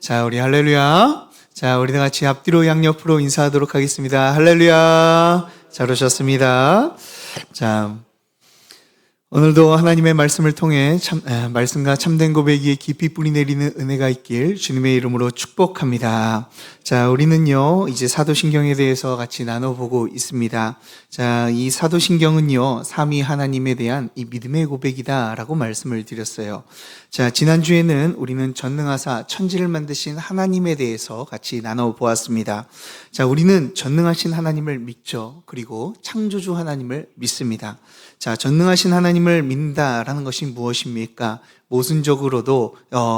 자, 우리 할렐루야. 자, 우리 다 같이 앞뒤로 양옆으로 인사하도록 하겠습니다. 할렐루야. 잘 오셨습니다. 자, 오늘도 하나님의 말씀을 통해 말씀과 참된 고백이 깊이 뿌리 내리는 은혜가 있길 주님의 이름으로 축복합니다. 자, 우리는요, 이제 사도신경에 대해서 같이 나눠보고 있습니다. 자, 이 사도신경은요, 삼위 하나님에 대한 이 믿음의 고백이다라고 말씀을 드렸어요. 자, 지난주에는 우리는 전능하사 천지를 만드신 하나님에 대해서 같이 나눠보았습니다. 자, 우리는 전능하신 하나님을 믿죠. 그리고 창조주 하나님을 믿습니다. 자, 전능하신 하나님을 믿는다라는 것이 무엇입니까? 모순적으로도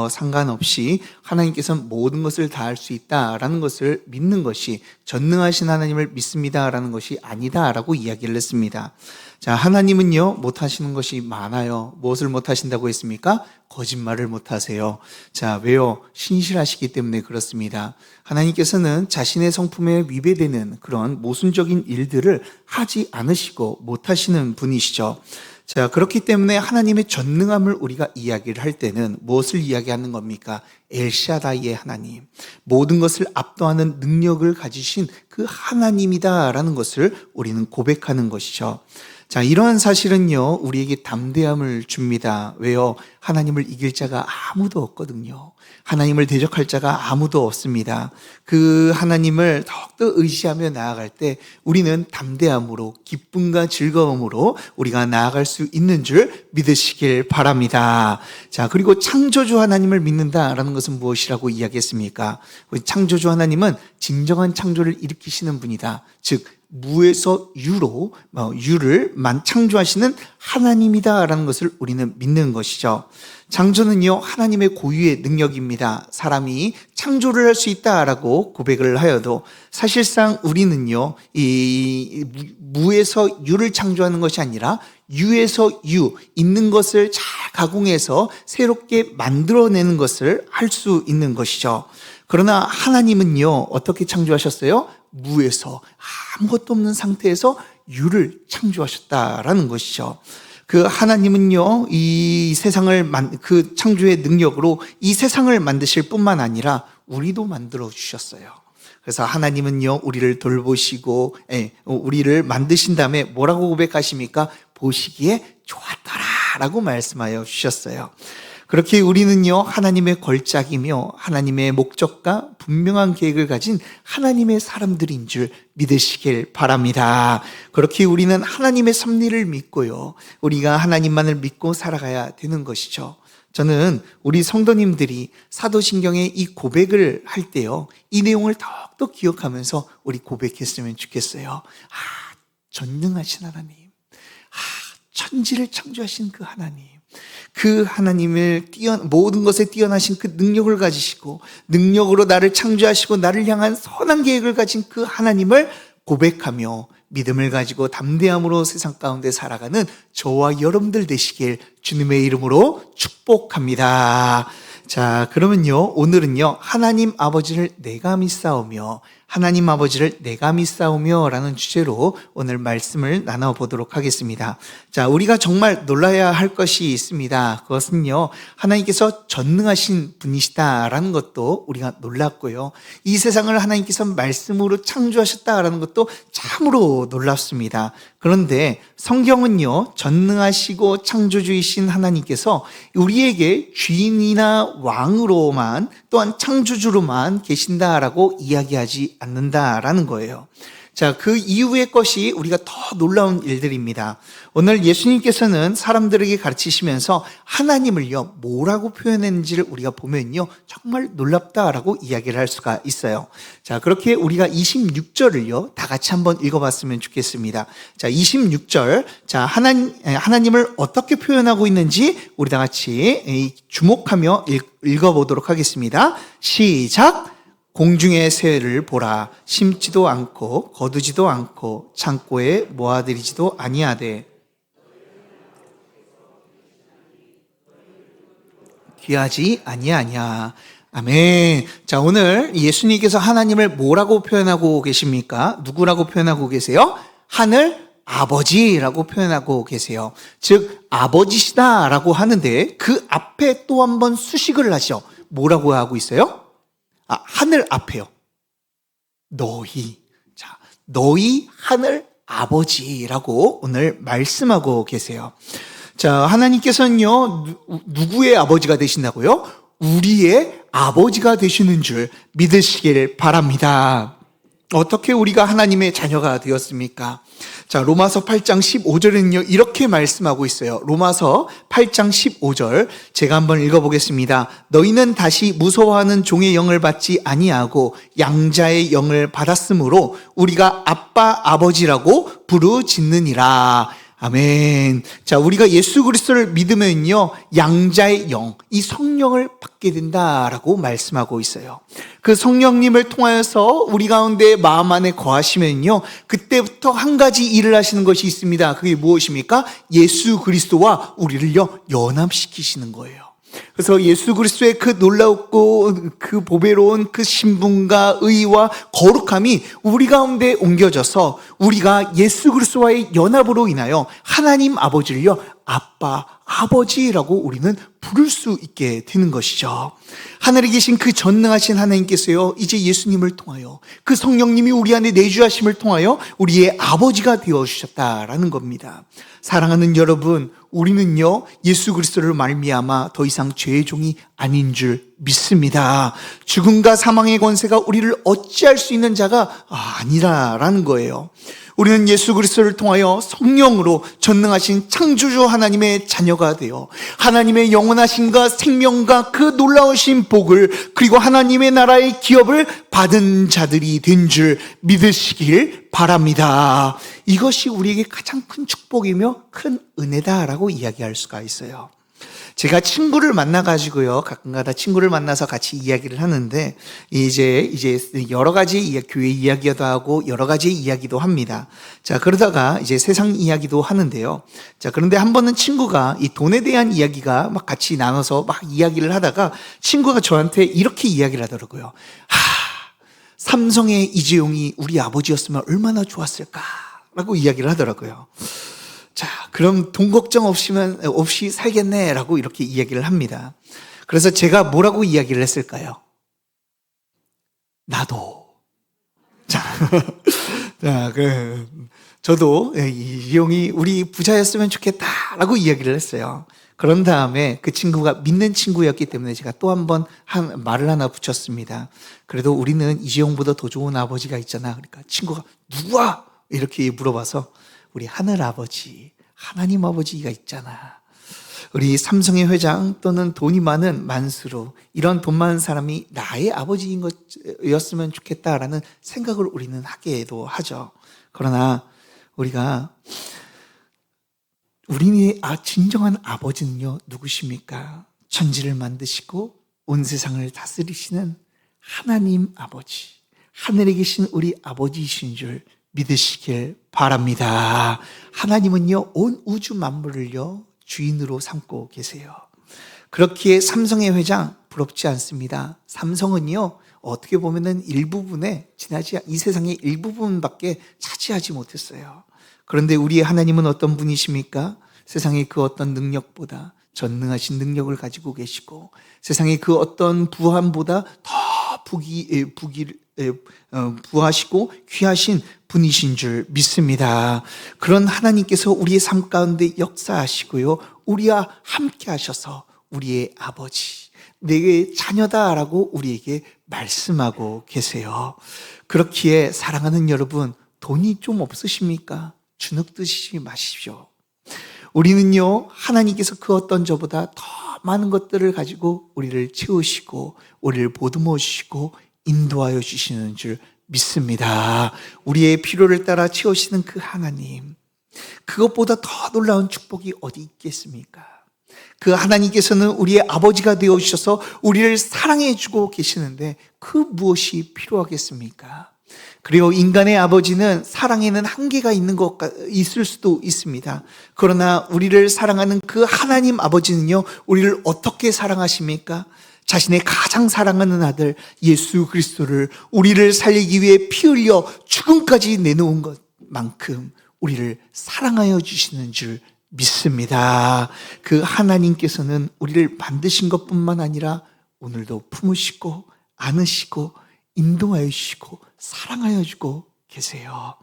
상관없이 하나님께서는 모든 것을 다 할 수 있다라는 것을 믿는 것이 전능하신 하나님을 믿습니다라는 것이 아니다라고 이야기를 했습니다. 자, 하나님은요, 못하시는 것이 많아요. 무엇을 못하신다고 했습니까? 거짓말을 못하세요. 자, 왜요? 신실하시기 때문에 그렇습니다. 하나님께서는 자신의 성품에 위배되는 그런 모순적인 일들을 하지 않으시고 못하시는 분이시죠. 자, 그렇기 때문에 하나님의 전능함을 우리가 이야기를 할 때는 무엇을 이야기하는 겁니까? 엘샤다이의 하나님, 모든 것을 압도하는 능력을 가지신 그 하나님이다라는 것을 우리는 고백하는 것이죠. 자, 이러한 사실은요, 우리에게 담대함을 줍니다. 왜요? 하나님을 이길 자가 아무도 없거든요. 하나님을 대적할 자가 아무도 없습니다. 그 하나님을 더욱더 의지하며 나아갈 때 우리는 담대함으로, 기쁨과 즐거움으로 우리가 나아갈 수 있는 줄 믿으시길 바랍니다. 자, 그리고 창조주 하나님을 믿는다라는 것은 무엇이라고 이야기했습니까? 우리 창조주 하나님은 진정한 창조를 일으키시는 분이다. 즉, 무에서 유로 유를 창조하시는 하나님이다라는 것을 우리는 믿는 것이죠. 창조는요, 하나님의 고유의 능력입니다. 사람이 창조를 할 수 있다라고 고백을 하여도 사실상 우리는요, 이 무에서 유를 창조하는 것이 아니라 유에서 유, 있는 것을 잘 가공해서 새롭게 만들어내는 것을 할 수 있는 것이죠. 그러나 하나님은요, 어떻게 창조하셨어요? 무에서, 아무것도 없는 상태에서 유를 창조하셨다라는 것이죠. 그 하나님은요, 이 세상을 그 창조의 능력으로 이 세상을 만드실 뿐만 아니라 우리도 만들어 주셨어요. 그래서 하나님은요, 우리를 돌보시고 우리를 만드신 다음에 뭐라고 고백하십니까? 보시기에 좋았더라라고 말씀하여 주셨어요. 그렇게 우리는요, 하나님의 걸작이며 하나님의 목적과 분명한 계획을 가진 하나님의 사람들인 줄 믿으시길 바랍니다. 그렇게 우리는 하나님의 섭리를 믿고요, 우리가 하나님만을 믿고 살아가야 되는 것이죠. 저는 우리 성도님들이 사도신경의 이 고백을 할 때요, 이 내용을 더욱더 기억하면서 우리 고백했으면 좋겠어요. 전능하신 하나님, 천지를 창조하신 그 하나님, 그 하나님을 모든 것에 뛰어나신 그 능력을 가지시고 능력으로 나를 창조하시고 나를 향한 선한 계획을 가진 그 하나님을 고백하며 믿음을 가지고 담대함으로 세상 가운데 살아가는 저와 여러분들 되시길 주님의 이름으로 축복합니다. 자, 그러면요, 오늘은요, 하나님 아버지를 내가 믿사오며 하나님 아버지를 내가 믿사오며 라는 주제로 오늘 말씀을 나눠보도록 하겠습니다. 자, 우리가 정말 놀라야 할 것이 있습니다. 그것은요, 하나님께서 전능하신 분이시다라는 것도 우리가 놀랍고요, 이 세상을 하나님께서 말씀으로 창조하셨다라는 것도 참으로 놀랍습니다. 그런데 성경은요, 전능하시고 창조주이신 하나님께서 우리에게 주인이나 왕으로만, 또한 창조주로만 계신다라고 이야기하지 않는다라는 거예요. 자, 그 이후의 것이 우리가 더 놀라운 일들입니다. 오늘 예수님께서는 사람들에게 가르치시면서 하나님을요, 뭐라고 표현했는지를 우리가 보면요, 정말 놀랍다라고 이야기를 할 수가 있어요. 자, 그렇게 우리가 26절을요, 다 같이 한번 읽어봤으면 좋겠습니다. 자, 26절. 자, 하나님을 어떻게 표현하고 있는지 우리 다 같이 주목하며 읽어보도록 하겠습니다. 시작! 공중의 새를 보라. 심지도 않고 거두지도 않고 창고에 모아들이지도 아니하되 귀하지 아니하냐. 아멘. 자, 오늘 예수님께서 하나님을 뭐라고 표현하고 계십니까? 누구라고 표현하고 계세요? 하늘 아버지라고 표현하고 계세요. 즉 아버지시다라고 하는데 그 앞에 또 한 번 수식을 하죠. 뭐라고 하고 있어요? 하늘 앞에요. 너희 하늘 아버지라고 오늘 말씀하고 계세요. 자, 하나님께서는요, 누구의 아버지가 되신다고요? 우리의 아버지가 되시는 줄 믿으시길 바랍니다. 어떻게 우리가 하나님의 자녀가 되었습니까? 자, 로마서 8장 15절에는요, 이렇게 말씀하고 있어요. 로마서 8장 15절, 제가 한번 읽어보겠습니다. 너희는 다시 무서워하는 종의 영을 받지 아니하고 양자의 영을 받았으므로 우리가 아빠, 아버지라고 부르짖느니라. 아멘. 자, 우리가 예수 그리스도를 믿으면요, 양자의 영, 이 성령을 받게 된다라고 말씀하고 있어요. 그 성령님을 통하여서 우리 가운데 마음 안에 거하시면요, 그때부터 한 가지 일을 하시는 것이 있습니다. 그게 무엇입니까? 예수 그리스도와 우리를요, 연합시키시는 거예요. 그래서 예수 그리스도의 그 놀랍고 그 보배로운 그 신분과 의와 거룩함이 우리 가운데 옮겨져서 우리가 예수 그리스도와의 연합으로 인하여 하나님 아버지를요, 아빠, 아버지라고 우리는 부를 수 있게 되는 것이죠. 하늘에 계신 그 전능하신 하나님께서요, 이제 예수님을 통하여 그 성령님이 우리 안에 내주하심을 통하여 우리의 아버지가 되어주셨다라는 겁니다. 사랑하는 여러분, 우리는요, 예수 그리스도를 말미암아 더 이상 죄의 종이 아닌 줄 믿습니다. 죽음과 사망의 권세가 우리를 어찌할 수 있는 자가 아니라라는 거예요. 우리는 예수 그리스도를 통하여 성령으로 전능하신 창조주 하나님의 자녀가 되어 하나님의 영원하심과 생명과 그 놀라우신 복을, 그리고 하나님의 나라의 기업을 받은 자들이 된 줄 믿으시길 바랍니다. 이것이 우리에게 가장 큰 축복이며 큰 은혜다라고 이야기할 수가 있어요. 제가 친구를 만나가지고요, 가끔가다 친구를 만나서 같이 이야기를 하는데, 이제 여러 가지 교회 이야기도 하고, 여러 가지 이야기도 합니다. 자, 그러다가 이제 세상 이야기도 하는데요. 자, 그런데 한 번은 친구가 이 돈에 대한 이야기가 막 같이 나눠서 막 이야기를 하다가 친구가 저한테 이렇게 이야기를 하더라고요. 삼성의 이재용이 우리 아버지였으면 얼마나 좋았을까라고 이야기를 하더라고요. 자, 그럼 돈 걱정 없이 살겠네 라고 이렇게 이야기를 합니다. 그래서 제가 뭐라고 이야기를 했을까요? 나도. 자, 저도 이용이 우리 부자였으면 좋겠다 라고 이야기를 했어요. 그런 다음에 그 친구가 믿는 친구였기 때문에 제가 또 한 번 말을 하나 붙였습니다. 그래도 우리는 이재용보다 더 좋은 아버지가 있잖아. 그러니까 친구가 누구야? 이렇게 물어봐서 우리 하늘 아버지, 하나님 아버지가 있잖아. 우리 삼성의 회장 또는 돈이 많은 만수로 이런 돈 많은 사람이 나의 아버지인 것이었으면 좋겠다라는 생각을 우리는 하게도 하죠. 그러나 우리의 진정한 아버지는요, 누구십니까? 천지를 만드시고 온 세상을 다스리시는 하나님 아버지, 하늘에 계신 우리 아버지이신 줄 믿으시길 바랍니다. 하나님은요, 온 우주 만물을요, 주인으로 삼고 계세요. 그렇기에 삼성의 회장 부럽지 않습니다. 삼성은요, 어떻게 보면은 이 세상의 일부분밖에 차지하지 못했어요. 그런데 우리의 하나님은 어떤 분이십니까? 세상의 그 어떤 능력보다 전능하신 능력을 가지고 계시고 세상의 그 어떤 부함보다 더 부하시고 귀하신 분이신 줄 믿습니다. 그런 하나님께서 우리의 삶 가운데 역사하시고요, 우리와 함께 하셔서 우리의 아버지, 내게 자녀다라고 우리에게 말씀하고 계세요. 그렇기에 사랑하는 여러분, 돈이 좀 없으십니까? 주눅드시지 마십시오. 우리는요, 하나님께서 그 어떤 저보다 더 많은 것들을 가지고 우리를 채우시고 우리를 보듬어 주시고 인도하여 주시는 줄 믿습니다. 우리의 필요를 따라 채우시는 그 하나님, 그것보다 더 놀라운 축복이 어디 있겠습니까? 그 하나님께서는 우리의 아버지가 되어주셔서 우리를 사랑해주고 계시는데 그 무엇이 필요하겠습니까? 그리고 인간의 아버지는 사랑에는 한계가 있을 수도 있습니다. 그러나 우리를 사랑하는 그 하나님 아버지는요, 우리를 어떻게 사랑하십니까? 자신의 가장 사랑하는 아들 예수 그리스도를 우리를 살리기 위해 피 흘려 죽음까지 내놓은 것만큼 우리를 사랑하여 주시는 줄 믿습니다. 그 하나님께서는 우리를 만드신 것뿐만 아니라 오늘도 품으시고 안으시고 인도하여 주시고 사랑하여 주고 계세요.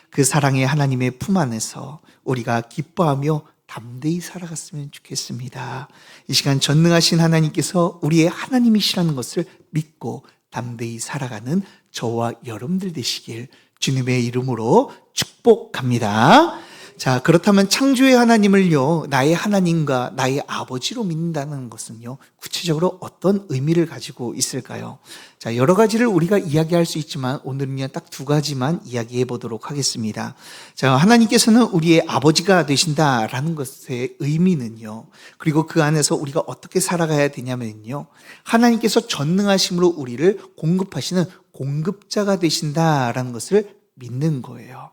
그 사랑의 하나님의 품 안에서 우리가 기뻐하며 담대히 살아갔으면 좋겠습니다. 이 시간 전능하신 하나님께서 우리의 하나님이시라는 것을 믿고 담대히 살아가는 저와 여러분들 되시길 주님의 이름으로 축복합니다. 자, 그렇다면 창조의 하나님을요, 나의 하나님과 나의 아버지로 믿는다는 것은요, 구체적으로 어떤 의미를 가지고 있을까요? 자, 여러 가지를 우리가 이야기할 수 있지만 오늘은요, 딱 두 가지만 이야기해 보도록 하겠습니다. 자, 하나님께서는 우리의 아버지가 되신다라는 것의 의미는요, 그리고 그 안에서 우리가 어떻게 살아가야 되냐면요, 하나님께서 전능하심으로 우리를 공급하시는 공급자가 되신다라는 것을 믿는 거예요.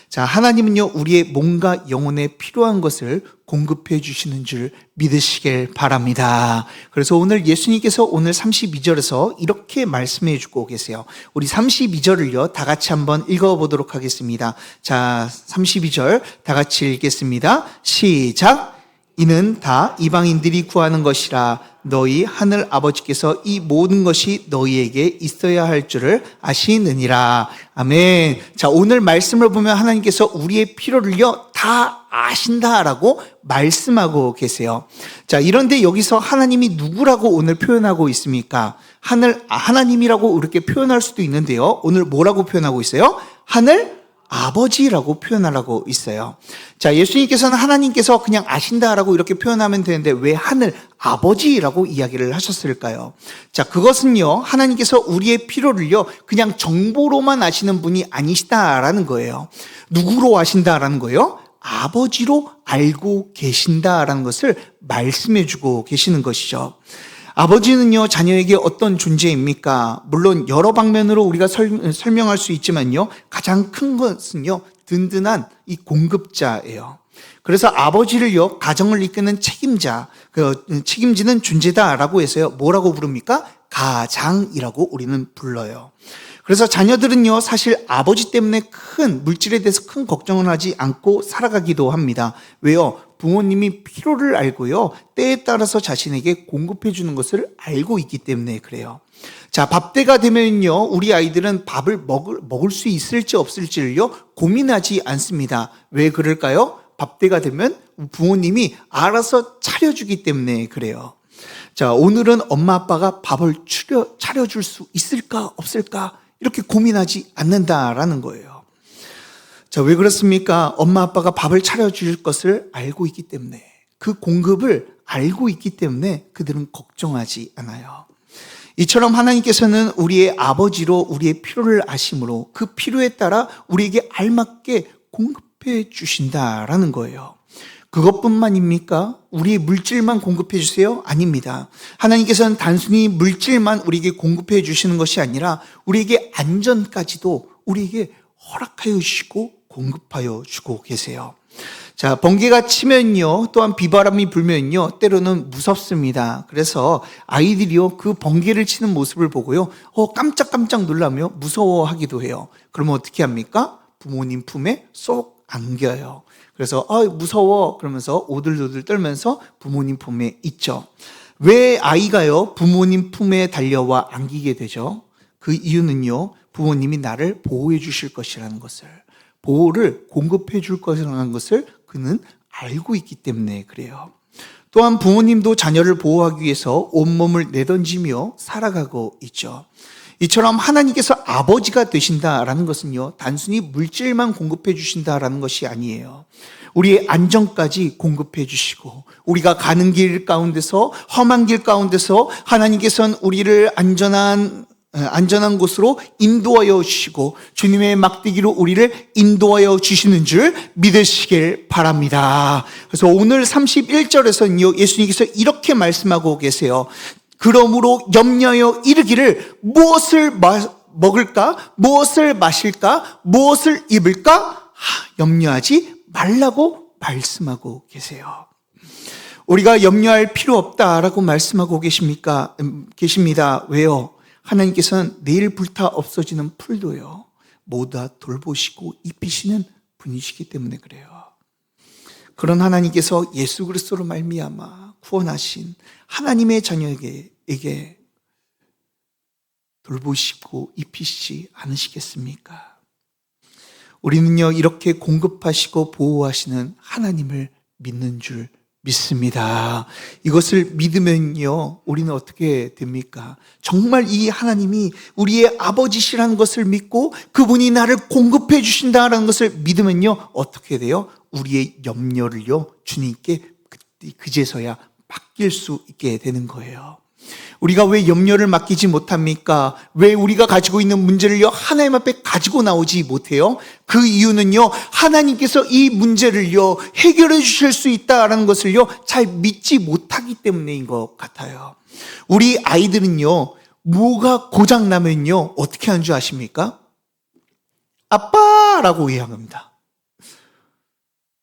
자, 하나님은요, 우리의 몸과 영혼에 필요한 것을 공급해 주시는 줄 믿으시길 바랍니다. 그래서 오늘 예수님께서 오늘 32절에서 이렇게 말씀해 주고 계세요. 우리 32절을요, 다 같이 한번 읽어보도록 하겠습니다. 자, 32절 다 같이 읽겠습니다. 시작! 이는 다 이방인들이 구하는 것이라 너희 하늘 아버지께서 이 모든 것이 너희에게 있어야 할 줄을 아시느니라. 아멘. 자, 오늘 말씀을 보면 하나님께서 우리의 필요를요 다 아신다라고 말씀하고 계세요. 자, 이런데 여기서 하나님이 누구라고 오늘 표현하고 있습니까? 하나님이라고 이렇게 표현할 수도 있는데요, 오늘 뭐라고 표현하고 있어요? 하늘 아버지라고 표현하라고 있어요. 자, 예수님께서는 하나님께서 그냥 아신다라고 이렇게 표현하면 되는데 왜 하늘 아버지라고 이야기를 하셨을까요? 자, 그것은요, 하나님께서 우리의 필요를요, 그냥 정보로만 아시는 분이 아니시다라는 거예요. 누구로 아신다라는 거예요? 아버지로 알고 계신다라는 것을 말씀해 주고 계시는 것이죠. 아버지는요, 자녀에게 어떤 존재입니까? 물론 여러 방면으로 우리가 설명할 수 있지만요, 가장 큰 것은요, 든든한 이 공급자예요. 그래서 아버지를요, 가정을 이끄는 책임지는 존재다라고 해서요, 뭐라고 부릅니까? 가장이라고 우리는 불러요. 그래서 자녀들은요, 사실 아버지 때문에 큰 물질에 대해서 큰 걱정을 하지 않고 살아가기도 합니다. 왜요? 부모님이 필요를 알고요, 때에 따라서 자신에게 공급해 주는 것을 알고 있기 때문에 그래요. 자, 밥때가 되면요, 우리 아이들은 밥을 먹을 수 있을지 없을지를요 고민하지 않습니다. 왜 그럴까요? 밥때가 되면 부모님이 알아서 차려주기 때문에 그래요. 자, 오늘은 엄마 아빠가 밥을 차려줄 수 있을까 없을까 이렇게 고민하지 않는다라는 거예요. 자, 왜 그렇습니까? 엄마 아빠가 밥을 차려줄 것을 알고 있기 때문에, 그 공급을 알고 있기 때문에 그들은 걱정하지 않아요. 이처럼 하나님께서는 우리의 아버지로 우리의 필요를 아심으로 그 필요에 따라 우리에게 알맞게 공급해 주신다라는 거예요. 그것뿐만입니까? 우리의 물질만 공급해 주세요? 아닙니다. 하나님께서는 단순히 물질만 우리에게 공급해 주시는 것이 아니라 우리에게 안전까지도 우리에게 허락하여 주시고 공급하여 주고 계세요. 자, 번개가 치면요, 또한 비바람이 불면요, 때로는 무섭습니다. 그래서 아이들이요, 그 번개를 치는 모습을 보고요, 깜짝깜짝 놀라며 무서워하기도 해요. 그러면 어떻게 합니까? 부모님 품에 쏙 안겨요. 그래서 무서워 그러면서 오들오들 떨면서 부모님 품에 있죠. 왜 아이가요, 부모님 품에 달려와 안기게 되죠? 그 이유는요, 부모님이 나를 보호해 주실 것이라는 것을, 보호를 공급해 줄 것이라는 것을 그는 알고 있기 때문에 그래요. 또한 부모님도 자녀를 보호하기 위해서 온몸을 내던지며 살아가고 있죠. 이처럼 하나님께서 아버지가 되신다라는 것은요, 단순히 물질만 공급해 주신다라는 것이 아니에요. 우리의 안전까지 공급해 주시고, 우리가 가는 길 가운데서, 험한 길 가운데서 하나님께서는 우리를 안전한 곳으로 인도하여 주시고 주님의 막대기로 우리를 인도하여 주시는 줄 믿으시길 바랍니다. 그래서 오늘 31절에서는요, 예수님께서 이렇게 말씀하고 계세요. 그러므로 염려하여 이르기를 무엇을 먹을까? 무엇을 마실까? 무엇을 입을까? 염려하지 말라고 말씀하고 계세요. 우리가 염려할 필요 없다라고 말씀하고 계십니다. 왜요? 하나님께서는 내일 불타 없어지는 풀도요, 모두 다 돌보시고 입히시는 분이시기 때문에 그래요. 그런 하나님께서 예수 그리스도로 말미암아 구원하신 하나님의 자녀에게 돌보시고 입히시지 않으시겠습니까? 우리는요, 이렇게 공급하시고 보호하시는 하나님을 믿는 줄 믿습니다. 이것을 믿으면요, 우리는 어떻게 됩니까? 정말 이 하나님이 우리의 아버지시라는 것을 믿고 그분이 나를 공급해 주신다라는 것을 믿으면요, 어떻게 돼요? 우리의 염려를요, 주님께 그제서야 맡길 수 있게 되는 거예요. 우리가 왜 염려를 맡기지 못합니까? 왜 우리가 가지고 있는 문제를요, 하나님 앞에 가지고 나오지 못해요? 그 이유는요, 하나님께서 이 문제를요, 해결해 주실 수 있다라는 것을요, 잘 믿지 못하기 때문인 것 같아요. 우리 아이들은요, 뭐가 고장나면요, 어떻게 하는 줄 아십니까? 아빠라고 이야기합니다.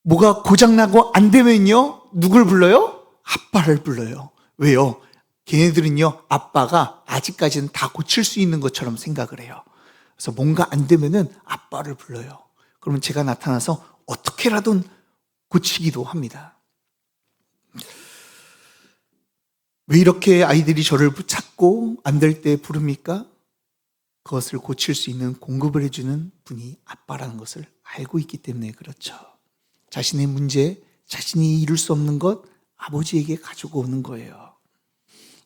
뭐가 고장나고 안 되면요, 누굴 불러요? 아빠를 불러요. 왜요? 걔네들은요, 아빠가 아직까지는 다 고칠 수 있는 것처럼 생각을 해요. 그래서 뭔가 안 되면은 아빠를 불러요. 그러면 제가 나타나서 어떻게라도 고치기도 합니다. 왜 이렇게 아이들이 저를 찾고 안 될 때 부릅니까? 그것을 고칠 수 있는 공급을 해주는 분이 아빠라는 것을 알고 있기 때문에 그렇죠. 자신의 문제, 자신이 이룰 수 없는 것, 아버지에게 가지고 오는 거예요.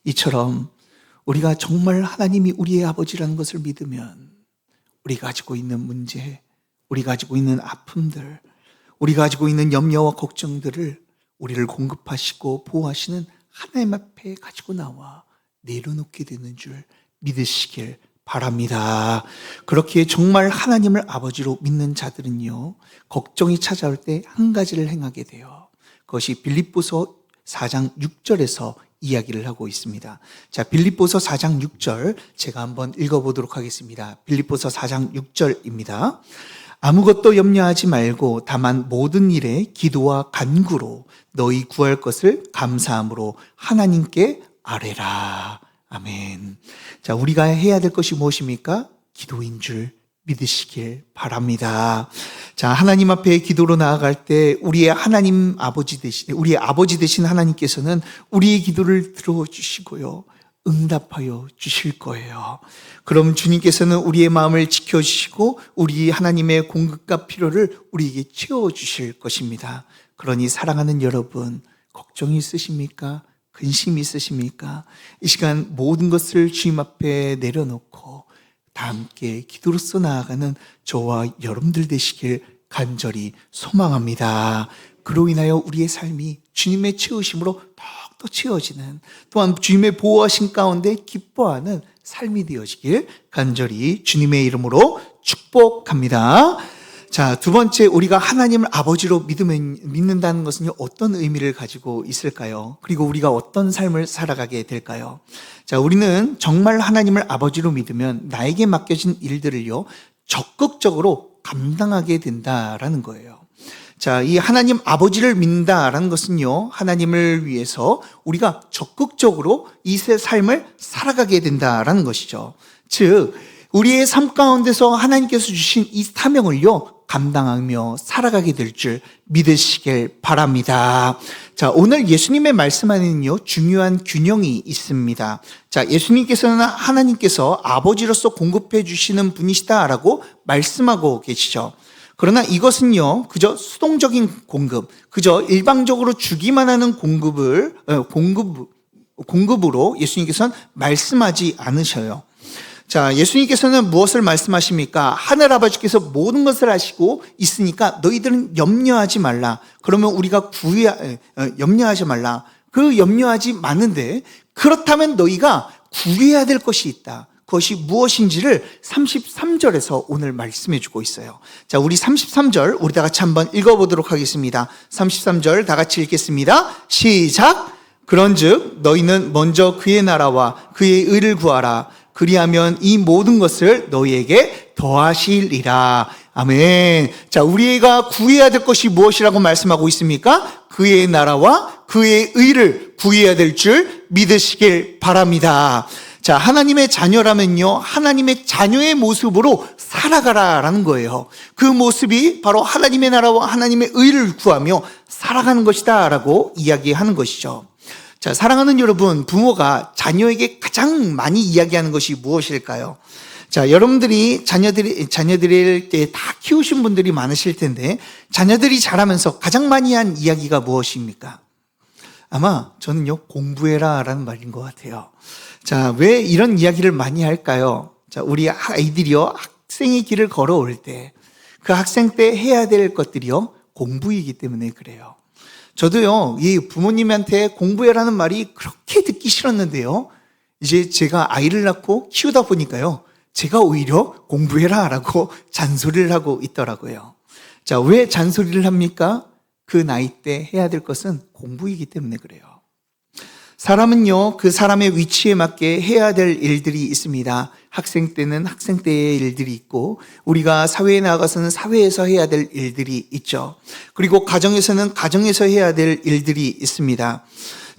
이처럼 우리가 정말 하나님이 우리의 아버지라는 것을 믿으면 우리가 가지고 있는 문제, 우리가 가지고 있는 아픔들, 우리가 가지고 있는 염려와 걱정들을 우리를 공급하시고 보호하시는 하나님 앞에 가지고 나와 내려놓게 되는 줄 믿으시길 바랍니다. 그렇게 정말 하나님을 아버지로 믿는 자들은요, 걱정이 찾아올 때 한 가지를 행하게 돼요. 그것이 빌립보서 4장 6절에서 이야기를 하고 있습니다. 자, 빌립보서 4장 6절 제가 한번 읽어보도록 하겠습니다. 빌립보서 4장 6절입니다. 아무것도 염려하지 말고 다만 모든 일에 기도와 간구로 너희 구할 것을 감사함으로 하나님께 아뢰라. 아멘. 자, 우리가 해야 될 것이 무엇입니까? 기도인 줄 믿으시길 바랍니다. 자, 하나님 앞에 기도로 나아갈 때 우리의 하나님 아버지 되신, 우리의 아버지 되신 하나님께서는 우리의 기도를 들어주시고요, 응답하여 주실 거예요. 그럼 주님께서는 우리의 마음을 지켜주시고 우리 하나님의 공급과 필요를 우리에게 채워주실 것입니다. 그러니 사랑하는 여러분, 걱정이 있으십니까? 근심이 있으십니까? 이 시간 모든 것을 주님 앞에 내려놓고 다 함께 기도로서 나아가는 저와 여러분들 되시길 간절히 소망합니다. 그로 인하여 우리의 삶이 주님의 채우심으로 더욱더 채워지는, 또한 주님의 보호하심 가운데 기뻐하는 삶이 되어지길 간절히 주님의 이름으로 축복합니다. 자, 두 번째, 우리가 하나님을 아버지로 믿는다는 것은 어떤 의미를 가지고 있을까요? 그리고 우리가 어떤 삶을 살아가게 될까요? 자, 우리는 정말 하나님을 아버지로 믿으면 나에게 맡겨진 일들을요, 적극적으로 감당하게 된다라는 거예요. 자, 이 하나님 아버지를 믿는다라는 것은요, 하나님을 위해서 우리가 적극적으로 이 새 삶을 살아가게 된다라는 것이죠. 즉, 우리의 삶 가운데서 하나님께서 주신 이 사명을요, 감당하며 살아가게 될 줄 믿으시길 바랍니다. 자, 오늘 예수님의 말씀 안에는요, 중요한 균형이 있습니다. 자, 예수님께서는 하나님께서 아버지로서 공급해 주시는 분이시다라고 말씀하고 계시죠. 그러나 이것은요, 그저 수동적인 공급, 그저 일방적으로 주기만 하는 공급으로 예수님께서는 말씀하지 않으셔요. 자, 예수님께서는 무엇을 말씀하십니까? 하늘 아버지께서 모든 것을 아시고 있으니까 너희들은 염려하지 말라. 그러면 우리가 염려하지 말라. 그 염려하지 마는데, 그렇다면 너희가 구해야 될 것이 있다. 그것이 무엇인지를 33절에서 오늘 말씀해 주고 있어요. 자, 우리 33절 우리 다 같이 한번 읽어보도록 하겠습니다. 33절 다 같이 읽겠습니다. 시작. 그런즉 너희는 먼저 그의 나라와 그의 의를 구하라. 그리하면 이 모든 것을 너희에게 더하시리라. 아멘. 자, 우리가 구해야 될 것이 무엇이라고 말씀하고 있습니까? 그의 나라와 그의 의를 구해야 될 줄 믿으시길 바랍니다. 자, 하나님의 자녀라면요, 하나님의 자녀의 모습으로 살아가라라는 거예요. 그 모습이 바로 하나님의 나라와 하나님의 의를 구하며 살아가는 것이다 라고 이야기하는 것이죠. 자, 사랑하는 여러분, 부모가 자녀에게 가장 많이 이야기하는 것이 무엇일까요? 자, 여러분들이 자녀들을 다 키우신 분들이 많으실 텐데, 자녀들이 자라면서 가장 많이 한 이야기가 무엇입니까? 아마 저는요, 공부해라 라는 말인 것 같아요. 자, 왜 이런 이야기를 많이 할까요? 자, 우리 아이들이요, 학생의 길을 걸어올 때, 그 학생 때 해야 될 것들이요, 공부이기 때문에 그래요. 저도요, 이 부모님한테 공부해라는 말이 그렇게 듣기 싫었는데요, 이제 제가 아이를 낳고 키우다 보니까요, 제가 오히려 공부해라 라고 잔소리를 하고 있더라고요. 자, 왜 잔소리를 합니까? 그 나이 때 해야 될 것은 공부이기 때문에 그래요. 사람은요, 그 사람의 위치에 맞게 해야 될 일들이 있습니다. 학생 때는 학생 때의 일들이 있고, 우리가 사회에 나가서는 사회에서 해야 될 일들이 있죠. 그리고 가정에서는 가정에서 해야 될 일들이 있습니다.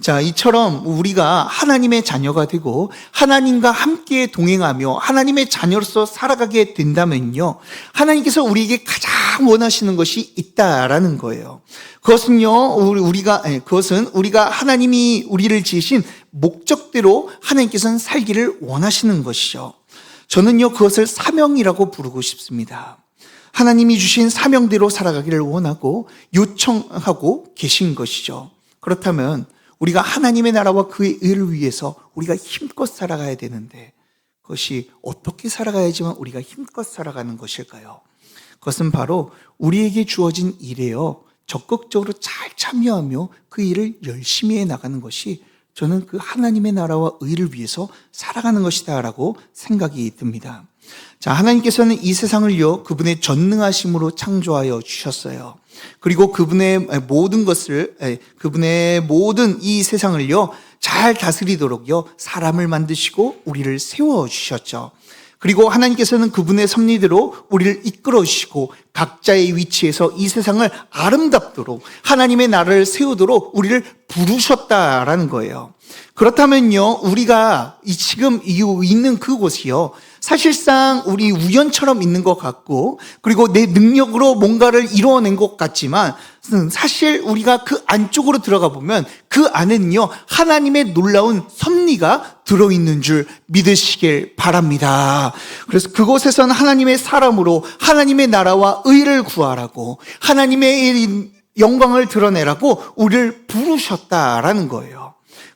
자, 이처럼 우리가 하나님의 자녀가 되고 하나님과 함께 동행하며 하나님의 자녀로서 살아가게 된다면요, 하나님께서 우리에게 가장 원하시는 것이 있다라는 거예요. 그것은 우리가 하나님이 우리를 지으신 목적대로 하나님께서는 살기를 원하시는 것이죠. 저는요, 그것을 사명이라고 부르고 싶습니다. 하나님이 주신 사명대로 살아가기를 원하고 요청하고 계신 것이죠. 그렇다면 우리가 하나님의 나라와 그의 의를 위해서 우리가 힘껏 살아가야 되는데, 그것이 어떻게 살아가야지만 우리가 힘껏 살아가는 것일까요? 그것은 바로 우리에게 주어진 일에요, 적극적으로 잘 참여하며 그 일을 열심히 해 나가는 것이 저는 그 하나님의 나라와 의를 위해서 살아가는 것이다라고 생각이 듭니다. 자, 하나님께서는 이 세상을요, 그분의 전능하심으로 창조하여 주셨어요. 그리고 그분의 모든 이 세상을요, 잘 다스리도록요, 사람을 만드시고 우리를 세워 주셨죠. 그리고 하나님께서는 그분의 섭리대로 우리를 이끌어 주시고 각자의 위치에서 이 세상을 아름답도록 하나님의 나라를 세우도록 우리를 부르셨다라는 거예요. 그렇다면요, 우리가 지금 있는 그곳이요, 사실상 우리 우연처럼 있는 것 같고, 그리고 내 능력으로 뭔가를 이루어낸 것 같지만, 사실 우리가 그 안쪽으로 들어가 보면 그 안에는요, 하나님의 놀라운 섭리가 들어있는 줄 믿으시길 바랍니다. 그래서 그곳에서는 하나님의 사람으로 하나님의 나라와 의를 구하라고, 하나님의 영광을 드러내라고 우리를 부르셨다라는 거예요.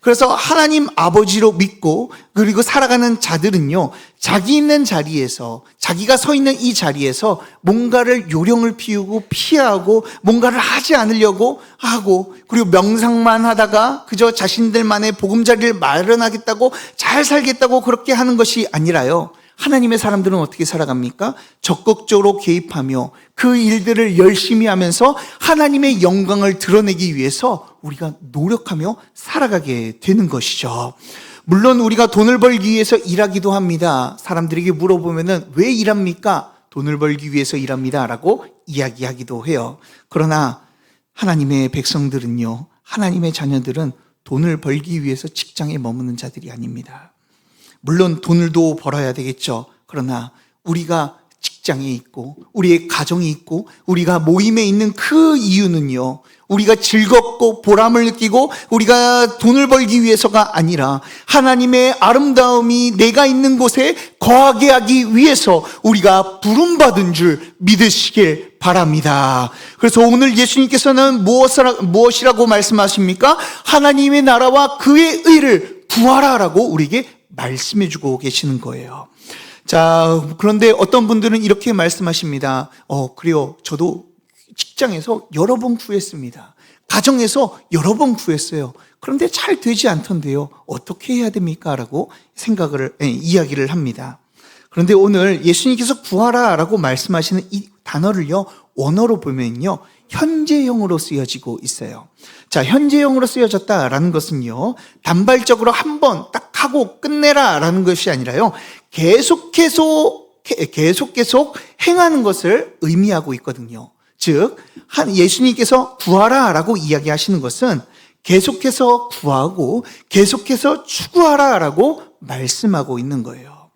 그래서 하나님 아버지로 믿고 그리고 살아가는 자들은요, 자기 있는 자리에서, 자기가 서 있는 이 자리에서 뭔가를 요령을 피우고 피하고 뭔가를 하지 않으려고 하고, 그리고 명상만 하다가 그저 자신들만의 보금자리를 마련하겠다고, 잘 살겠다고 그렇게 하는 것이 아니라요, 하나님의 사람들은 어떻게 살아갑니까? 적극적으로 개입하며 그 일들을 열심히 하면서 하나님의 영광을 드러내기 위해서 우리가 노력하며 살아가게 되는 것이죠. 물론 우리가 돈을 벌기 위해서 일하기도 합니다. 사람들에게 물어보면은 왜 일합니까? 돈을 벌기 위해서 일합니다 라고 이야기하기도 해요. 그러나 하나님의 백성들은요, 하나님의 자녀들은 돈을 벌기 위해서 직장에 머무는 자들이 아닙니다. 물론 돈을도 벌어야 되겠죠. 그러나 우리가 직장에 있고 우리의 가정이 있고 우리가 모임에 있는 그 이유는요, 우리가 즐겁고 보람을 느끼고 우리가 돈을 벌기 위해서가 아니라 하나님의 아름다움이 내가 있는 곳에 거하게 하기 위해서 우리가 부름받은 줄 믿으시길 바랍니다. 그래서 오늘 예수님께서는 무엇이라고 말씀하십니까? 하나님의 나라와 그의 의를 구하라라고 우리에게 말씀해주고 계시는 거예요. 자, 그런데 어떤 분들은 이렇게 말씀하십니다. 그래요, 저도 직장에서 여러 번 구했습니다. 가정에서 여러 번 구했어요. 그런데 잘 되지 않던데요, 어떻게 해야 됩니까? 라고 이야기를 합니다. 그런데 오늘 예수님께서 구하라 라고 말씀하시는 이 단어를요, 원어로 보면요, 현재형으로 쓰여지고 있어요. 자, 현재형으로 쓰여졌다라는 것은요, 단발적으로 한 번 딱 하고 끝내라 라는 것이 아니라요, 계속 행하는 것을 의미하고 있거든요. 즉, 예수님께서 구하라 라고 이야기하시는 것은 계속해서 구하고 계속해서 추구하라 라고 말씀하고 있는 거예요.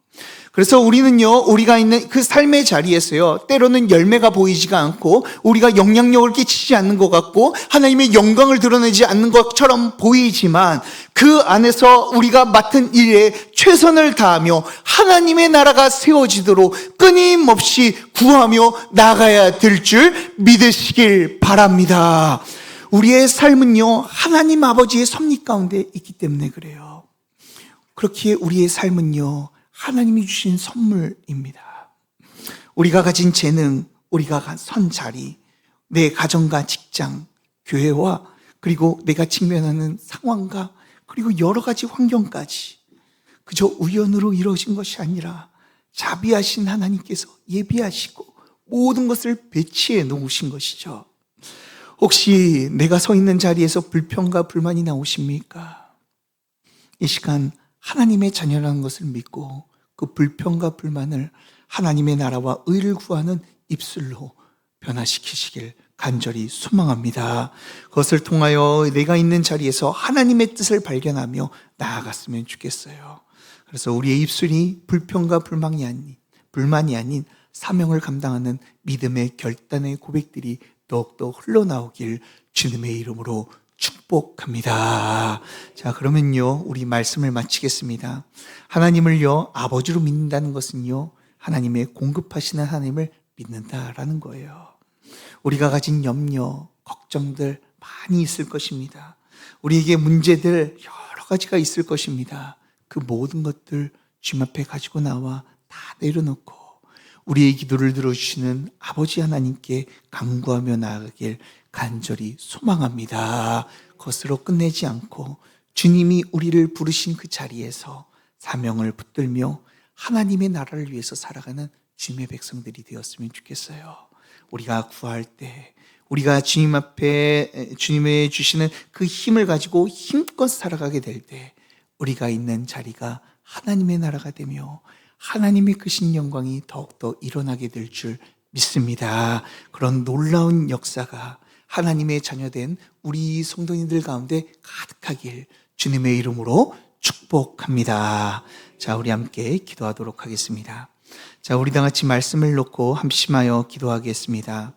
그래서 우리는요, 우리가 있는 그 삶의 자리에서요, 때로는 열매가 보이지가 않고 우리가 영향력을 끼치지 않는 것 같고 하나님의 영광을 드러내지 않는 것처럼 보이지만 그 안에서 우리가 맡은 일에 최선을 다하며 하나님의 나라가 세워지도록 끊임없이 구하며 나가야 될 줄 믿으시길 바랍니다. 우리의 삶은요, 하나님 아버지의 섭리 가운데 있기 때문에 그래요. 그렇기에 우리의 삶은요, 하나님이 주신 선물입니다. 우리가 가진 재능, 우리가 선 자리, 내 가정과 직장, 교회와 그리고 내가 직면하는 상황과 그리고 여러 가지 환경까지 그저 우연으로 이루어진 것이 아니라 자비하신 하나님께서 예비하시고 모든 것을 배치해 놓으신 것이죠. 혹시 내가 서 있는 자리에서 불평과 불만이 나오십니까? 이 시간 하나님의 자녀라는 것을 믿고 그 불평과 불만을 하나님의 나라와 의를 구하는 입술로 변화시키시길 간절히 소망합니다. 그것을 통하여 내가 있는 자리에서 하나님의 뜻을 발견하며 나아갔으면 좋겠어요. 그래서 우리의 입술이 불평과 불만이 아닌 사명을 감당하는 믿음의 결단의 고백들이 더욱더 흘러나오길 주님의 이름으로 축복합니다. 자, 그러면요, 우리 말씀을 마치겠습니다. 하나님을요, 아버지로 믿는다는 것은요, 하나님의 공급하시는 하나님을 믿는다라는 거예요. 우리가 가진 염려, 걱정들 많이 있을 것입니다. 우리에게 문제들 여러 가지가 있을 것입니다. 그 모든 것들 주님 앞에 가지고 나와 다 내려놓고 우리의 기도를 들어주시는 아버지 하나님께 간구하며 나아가길 간절히 소망합니다. 그것으로 끝내지 않고 주님이 우리를 부르신 그 자리에서 사명을 붙들며 하나님의 나라를 위해서 살아가는 주님의 백성들이 되었으면 좋겠어요. 우리가 구할 때, 우리가 주님 앞에 주님의 주시는 그 힘을 가지고 힘껏 살아가게 될 때 우리가 있는 자리가 하나님의 나라가 되며 하나님의 크신 영광이 더욱더 일어나게 될 줄 믿습니다. 그런 놀라운 역사가 하나님의 자녀된 우리 성도님들 가운데 가득하길 주님의 이름으로 축복합니다. 자, 우리 함께 기도하도록 하겠습니다. 자, 우리 다 같이 말씀을 놓고 합심하여 기도하겠습니다.